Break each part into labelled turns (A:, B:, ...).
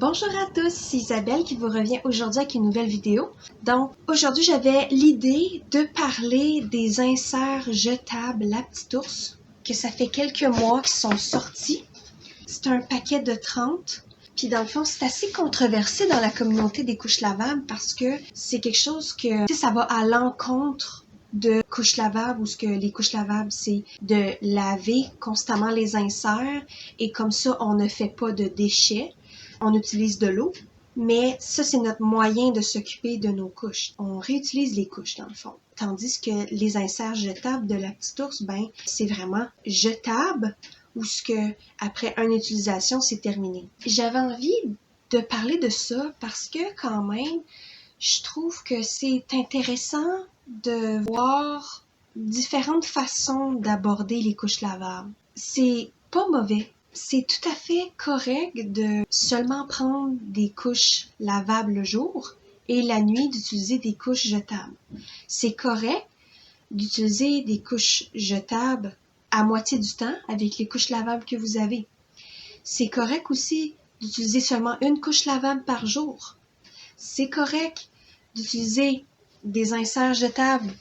A: Bonjour à tous, c'est Isabelle qui vous revient aujourd'hui avec une nouvelle vidéo. Donc aujourd'hui j'avais l'idée de parler des inserts jetables La Petite Ours, que ça fait quelques mois qu'ils sont sortis. C'est un paquet de 30. Puis dans le fond, c'est assez controversé dans la communauté des couches lavables parce que c'est quelque chose que, tu sais, ça va à l'encontre de couches lavables, où ce que les couches lavables, c'est de laver constamment les inserts et comme ça, on ne fait pas de déchets. On utilise de l'eau, mais ça, c'est notre moyen de s'occuper de nos couches. On réutilise les couches, dans le fond. Tandis que les inserts jetables de La Petite Ours, ben, c'est vraiment jetable, ou ce que, après une utilisation, c'est terminé. J'avais envie de parler de ça parce que, quand même, je trouve que c'est intéressant de voir différentes façons d'aborder les couches lavables. C'est pas mauvais. C'est tout à fait correct de seulement prendre des couches lavables le jour et la nuit d'utiliser des couches jetables. C'est correct d'utiliser des couches jetables à moitié du temps avec les couches lavables que vous avez. C'est correct aussi d'utiliser seulement une couche lavable par jour. C'est correct d'utiliser des inserts jetables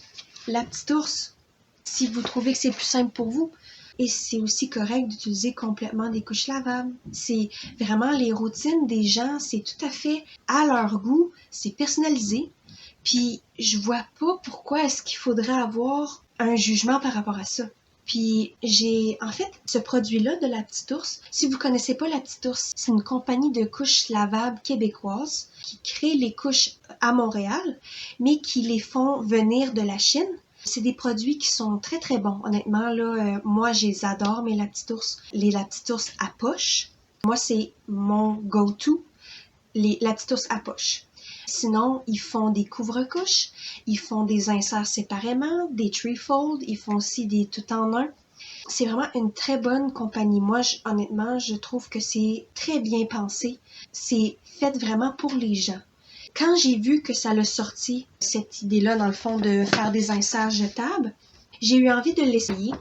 A: La Petite Ours si vous trouvez que c'est plus simple pour vous. Et c'est aussi correct d'utiliser complètement des couches lavables. C'est vraiment les routines des gens, c'est tout à fait à leur goût, c'est personnalisé. Puis je vois pas pourquoi est-ce qu'il faudrait avoir un jugement par rapport à ça. Puis j'ai en fait ce produit-là de La Petite Ours. Si vous connaissez pas La Petite Ours, c'est une compagnie de couches lavables québécoise qui crée les couches à Montréal, mais qui les font venir de la Chine. C'est des produits qui sont très très bons. Honnêtement, là, moi je les adore, mes La Petite Ours. Les La Petite Ours à poche. Moi, c'est mon go-to, les La Petite Ours à poche. Sinon, ils font des couvre-couches, ils font des inserts séparément, des threefold, ils font aussi des tout en un. C'est vraiment une très bonne compagnie. Moi, honnêtement, je trouve que c'est très bien pensé. C'est fait vraiment pour les gens. Quand j'ai vu que ça l'a sorti, cette idée-là, dans le fond, de faire des inserts jetables, j'ai eu envie de l'essayer.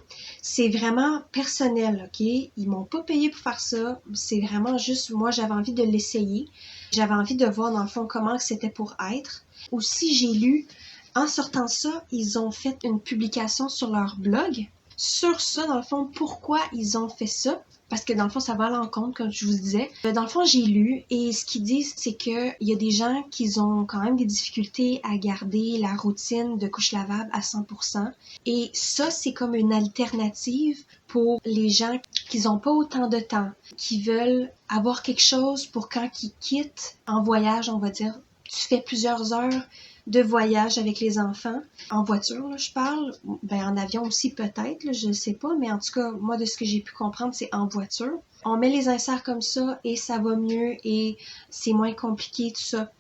A: C'est vraiment personnel, OK? Ils m'ont pas payé pour faire ça. C'est vraiment juste, moi, j'avais envie de l'essayer. J'avais envie de voir, dans le fond, comment c'était pour être. Aussi, j'ai lu, en sortant ça, ils ont fait une publication sur leur blog. Sur ça, dans le fond, pourquoi ils ont fait ça. Parce que dans le fond, ça va à l'encontre, comme je vous disais. Dans le fond, j'ai lu et ce qu'ils disent, c'est qu'il y a des gens qui ont quand même des difficultés à garder la routine de couche lavable à 100%. Et ça, c'est comme une alternative pour les gens qui n'ont pas autant de temps, qui veulent avoir quelque chose pour quand ils quittent en voyage, on va dire. Tu fais plusieurs heures de voyage avec les enfants, en voiture, là, je parle, ben en avion aussi peut-être, là, je ne sais pas, mais en tout cas, moi, de ce que j'ai pu comprendre, c'est en voiture. On met les inserts comme ça et ça va mieux et c'est moins compliqué, tout ça.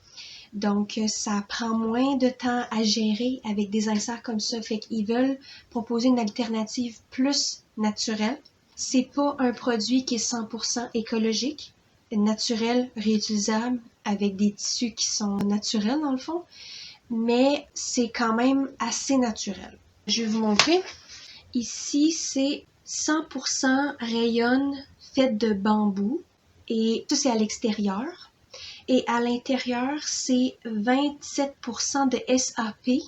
A: Donc, ça prend moins de temps à gérer avec des inserts comme ça. Fait qu'ils veulent proposer une alternative plus naturelle. C'est pas un produit qui est 100% écologique, naturel, réutilisable, avec des tissus qui sont naturels dans le fond, mais c'est quand même assez naturel. Je vais vous montrer. Ici, c'est 100% rayon fait de bambou et ça, c'est à l'extérieur. Et à l'intérieur, c'est 27% de SAP.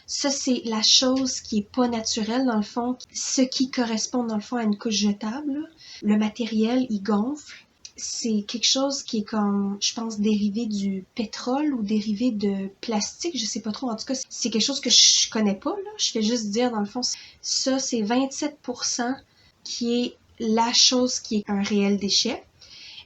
A: Ça, c'est la chose qui est pas naturelle, dans le fond. Ce qui correspond, dans le fond, à une couche jetable. Le matériel, il gonfle. C'est quelque chose qui est comme, je pense, dérivé du pétrole ou dérivé de plastique, je sais pas trop. En tout cas, c'est quelque chose que je connais pas, là. Je fais juste dire, dans le fond, ça, c'est 27% qui est la chose qui est un réel déchet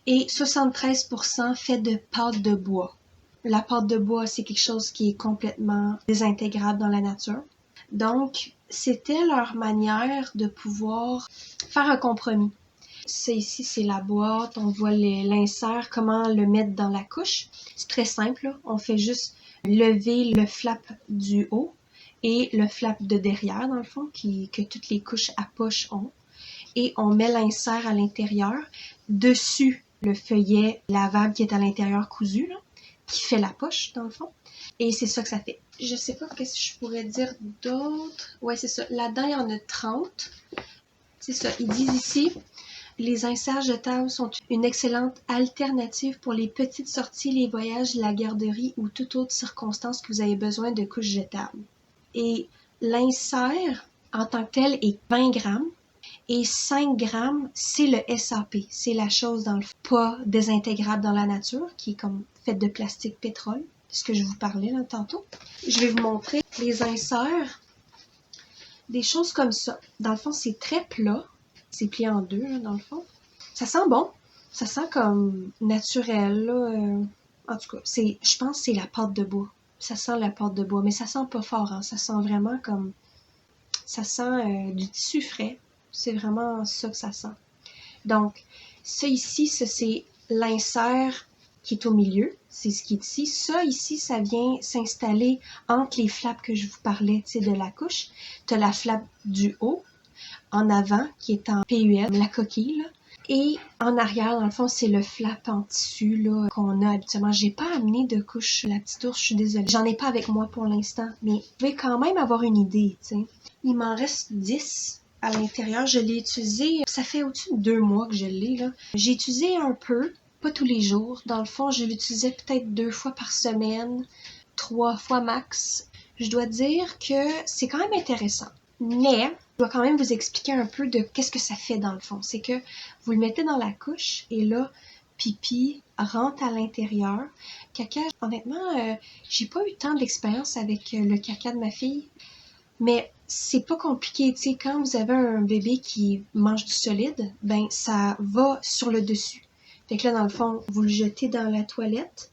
A: et 73% fait de pâte de bois. La pâte de bois, c'est quelque chose qui est complètement désintégrable dans la nature. Donc, c'était leur manière de pouvoir faire un compromis. Ça ici, c'est la boîte, on voit l'insert, comment le mettre dans la couche. C'est très simple, là. On fait juste lever le flap du haut et le flap de derrière, dans le fond, que toutes les couches à poche ont. Et on met l'insert à l'intérieur, dessus le feuillet lavable qui est à l'intérieur cousu, là, qui fait la poche, dans le fond. Et c'est ça que ça fait. Je sais pas qu'est-ce que je pourrais dire d'autre. Ouais, c'est ça. Là-dedans, il y en a 30. C'est ça. Ils disent ici, Les inserts jetables sont une excellente alternative pour les petites sorties, les voyages, la garderie ou toute autre circonstance que vous avez besoin de couches jetables. Et l'insert en tant que tel est 20 grammes et 5 grammes, c'est le SAP. C'est la chose dans le fond, pas désintégrable dans la nature, qui est comme faite de plastique pétrole, ce que je vous parlais là tantôt. Je vais vous montrer les inserts, des choses comme ça. Dans le fond, c'est très plat. C'est plié en deux, là, dans le fond. Ça sent bon. Ça sent comme naturel, là. En tout cas, je pense que c'est la pâte de bois. Ça sent la pâte de bois, mais ça sent pas fort, hein. Ça sent vraiment comme... Ça sent du tissu frais. C'est vraiment ça que ça sent. Donc, ça ici, ça c'est l'insert qui est au milieu. C'est ce qui est ici. Ça ici, ça vient s'installer entre les flaps que je vous parlais, tu sais, de la couche. Tu as la flap du haut, en avant, qui est en PUL, la coquille, là. Et en arrière, dans le fond, c'est le flap en tissu là, qu'on a habituellement. J'ai pas amené de couche la petite ours, je suis désolée. J'en ai pas avec moi pour l'instant, mais je vais quand même avoir une idée, tu sais. Il m'en reste 10 à l'intérieur. Je l'ai utilisé, ça fait au-dessus de 2 mois que je l'ai, là. J'ai utilisé un peu, pas tous les jours. Dans le fond, je l'utilisais peut-être 2 fois par semaine, 3 fois max. Je dois dire que c'est quand même intéressant. Mais, je dois quand même vous expliquer un peu de qu'est-ce que ça fait dans le fond. C'est que vous le mettez dans la couche et là, pipi rentre à l'intérieur. Caca, honnêtement, j'ai pas eu tant d'expérience avec le caca de ma fille. Mais c'est pas compliqué, tu sais, quand vous avez un bébé qui mange du solide, ben ça va sur le dessus. Fait que là, dans le fond, vous le jetez dans la toilette,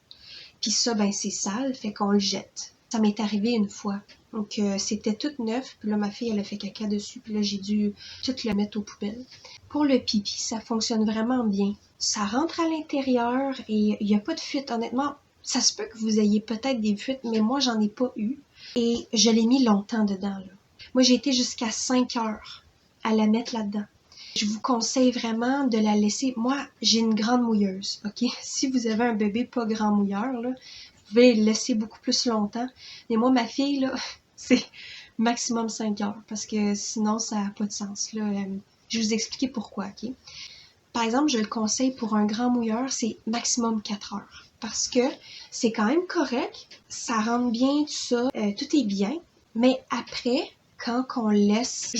A: puis ça, ben c'est sale, fait qu'on le jette. Ça m'est arrivé une fois. Donc, c'était tout neuf, puis là, ma fille, elle a fait caca dessus, puis là, j'ai dû tout le mettre aux poubelles. Pour le pipi, ça fonctionne vraiment bien. Ça rentre à l'intérieur et il n'y a pas de fuite. Honnêtement, ça se peut que vous ayez peut-être des fuites, mais moi, j'en ai pas eu. Et je l'ai mis longtemps dedans, là. Moi, j'ai été jusqu'à 5 heures à la mettre là-dedans. Je vous conseille vraiment de la laisser. Moi, j'ai une grande mouilleuse, ok? Si vous avez un bébé pas grand mouilleur, là, vous pouvez le laisser beaucoup plus longtemps. Mais moi, ma fille, là, c'est maximum 5 heures parce que sinon, ça n'a pas de sens, là. Je vais vous expliquer pourquoi, ok? Par exemple, je le conseille pour un grand mouilleur, c'est maximum 4 heures. Parce que c'est quand même correct, ça rentre bien, tout ça, tout est bien. Mais après, quand on laisse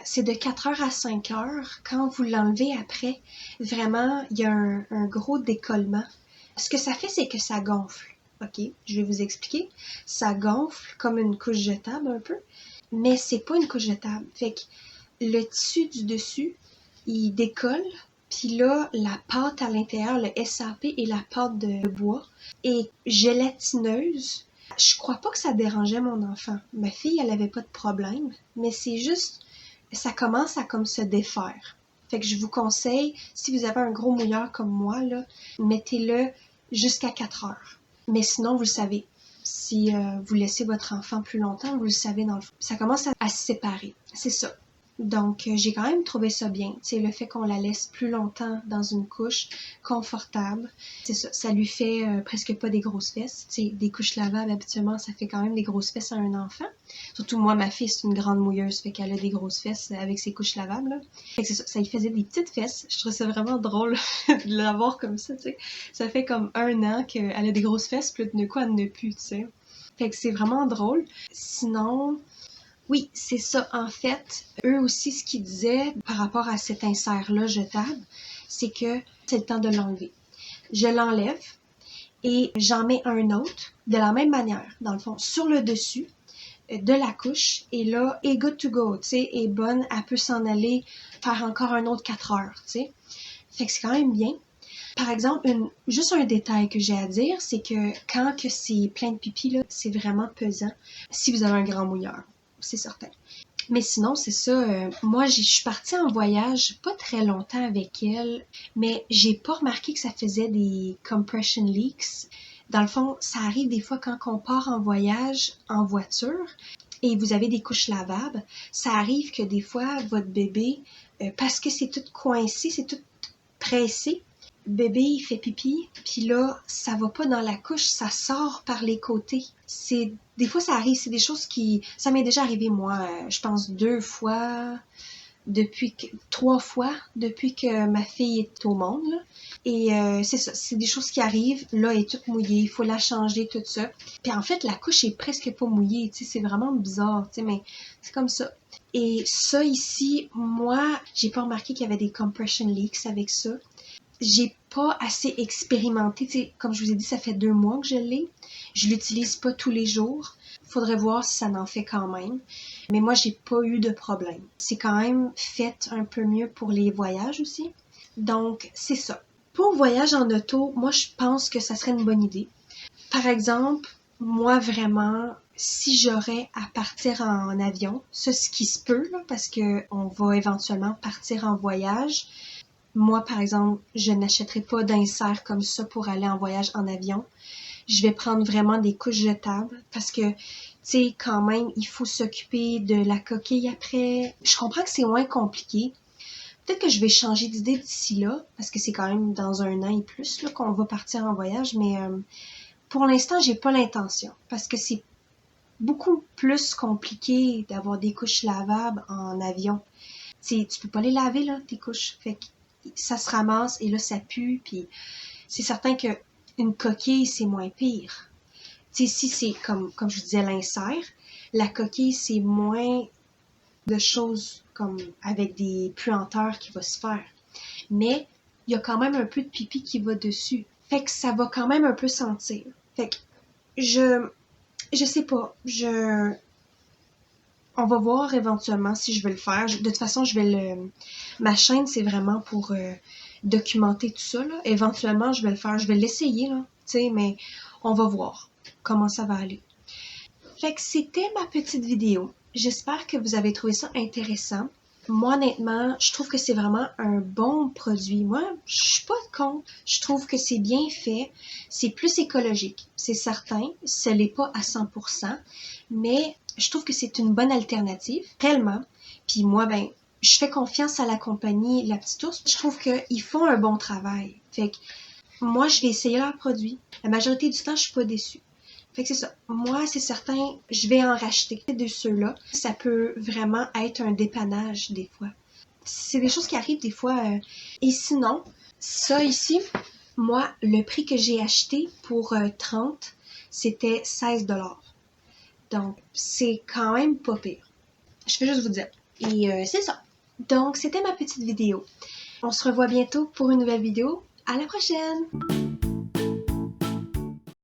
A: c'est de 4 heures à 5 heures, quand vous l'enlevez après, vraiment, il y a un gros décollement. Ce que ça fait, c'est que ça gonfle. OK? Je vais vous expliquer. Ça gonfle comme une couche jetable un peu, mais c'est pas une couche jetable. Fait que le tissu du dessus, il décolle. Puis là, la pâte à l'intérieur, le SAP et la pâte de bois est gélatineuse. Je crois pas que ça dérangeait mon enfant. Ma fille, elle avait pas de problème, mais c'est juste, ça commence à comme se défaire. Fait que je vous conseille, si vous avez un gros mouilleur comme moi, là, mettez-le jusqu'à 4 heures. Mais sinon, vous le savez, si vous laissez votre enfant plus longtemps, vous le savez dans le fond. Ça commence à se séparer. C'est ça. Donc, j'ai quand même trouvé ça bien. C'est le fait qu'on la laisse plus longtemps dans une couche confortable. C'est ça, ça lui fait presque pas des grosses fesses. Tu sais, des couches lavables, habituellement, ça fait quand même des grosses fesses à un enfant. Surtout moi, ma fille, c'est une grande mouilleuse, fait qu'elle a des grosses fesses avec ses couches lavables, là. Fait que c'est ça, ça lui faisait des petites fesses. Je trouve ça vraiment drôle de l'avoir comme ça, tu sais. Ça fait comme 1 an qu'elle a des grosses fesses, puis de quoi elle n'a plus, tu sais. Fait que c'est vraiment drôle. Sinon... Oui, c'est ça. En fait, eux aussi, ce qu'ils disaient par rapport à cet insert-là jetable, c'est que c'est le temps de l'enlever. Je l'enlève et j'en mets un autre de la même manière, dans le fond, sur le dessus de la couche. Et là, est good to go, tu sais, est bonne, elle peut s'en aller faire encore un autre 4 heures, tu sais. Fait que c'est quand même bien. Par exemple, juste un détail que j'ai à dire, c'est que quand que c'est plein de pipi, là, c'est vraiment pesant si vous avez un grand mouilleur. C'est certain. Mais sinon, c'est ça. Moi, je suis partie en voyage pas très longtemps avec elle, mais j'ai pas remarqué que ça faisait des compression leaks. Dans le fond, ça arrive des fois quand on part en voyage en voiture et vous avez des couches lavables, ça arrive que des fois, votre bébé, parce que c'est tout coincé, c'est tout pressé, bébé, il fait pipi, puis là, ça va pas dans la couche, ça sort par les côtés. Des fois, ça arrive, c'est des choses qui... Ça m'est déjà arrivé, moi, je pense 2 fois, 3 fois depuis que ma fille est au monde, là. Et c'est ça, c'est des choses qui arrivent. Là, elle est toute mouillée, il faut la changer, tout ça. Puis en fait, la couche est presque pas mouillée, tu sais, c'est vraiment bizarre, tu sais, mais c'est comme ça. Et ça ici, moi, j'ai pas remarqué qu'il y avait des compression leaks avec ça. J'ai pas assez expérimenté, tu sais, comme je vous ai dit, ça fait 2 mois que je l'ai. Je l'utilise pas tous les jours. Faudrait voir si ça n'en fait quand même. Mais moi, j'ai pas eu de problème. C'est quand même fait un peu mieux pour les voyages aussi. Donc, c'est ça. Pour voyage en auto, moi, je pense que ça serait une bonne idée. Par exemple, moi, vraiment, si j'aurais à partir en avion, ça, ce qui se peut, là, parce que on va éventuellement partir en voyage. Moi, par exemple, je n'achèterai pas d'insert comme ça pour aller en voyage en avion. Je vais prendre vraiment des couches jetables parce que, tu sais, quand même, il faut s'occuper de la coquille après. Je comprends que c'est moins compliqué. Peut-être que je vais changer d'idée d'ici là, parce que c'est quand même dans 1 an et plus là, qu'on va partir en voyage, mais pour l'instant, j'ai pas l'intention, parce que c'est beaucoup plus compliqué d'avoir des couches lavables en avion. Tu peux pas les laver, là, tes couches. Fait que ça se ramasse et là, ça pue, puis c'est certain que une coquille, c'est moins pire. Tu sais, si c'est comme je vous disais, l'insert, la coquille, c'est moins de choses comme avec des puanteurs qui va se faire. Mais il y a quand même un peu de pipi qui va dessus. Fait que ça va quand même un peu sentir. Fait que je sais pas. On va voir éventuellement si je vais le faire. De toute façon, ma chaîne, c'est vraiment pour documenter tout ça, là. Éventuellement, je vais le faire. Je vais l'essayer, là. Tu sais, mais on va voir comment ça va aller. Fait que c'était ma petite vidéo. J'espère que vous avez trouvé ça intéressant. Moi, honnêtement, je trouve que c'est vraiment un bon produit. Moi, je suis pas contre. Je trouve que c'est bien fait. C'est plus écologique, c'est certain. Ce n'est pas à 100%, mais je trouve que c'est une bonne alternative, tellement. Puis moi, ben, je fais confiance à la compagnie La Petite Ours. Je trouve qu'ils font un bon travail. Fait que moi, je vais essayer leur produit. La majorité du temps, je suis pas déçue. Fait que c'est ça. Moi, c'est certain, je vais en racheter de ceux-là. Ça peut vraiment être un dépannage des fois. C'est des choses qui arrivent des fois. Et sinon, ça ici, moi, le prix que j'ai acheté pour 30, c'était 16$. Donc, c'est quand même pas pire. Je vais juste vous dire. Et c'est ça. Donc, c'était ma petite vidéo. On se revoit bientôt pour une nouvelle vidéo. À la prochaine!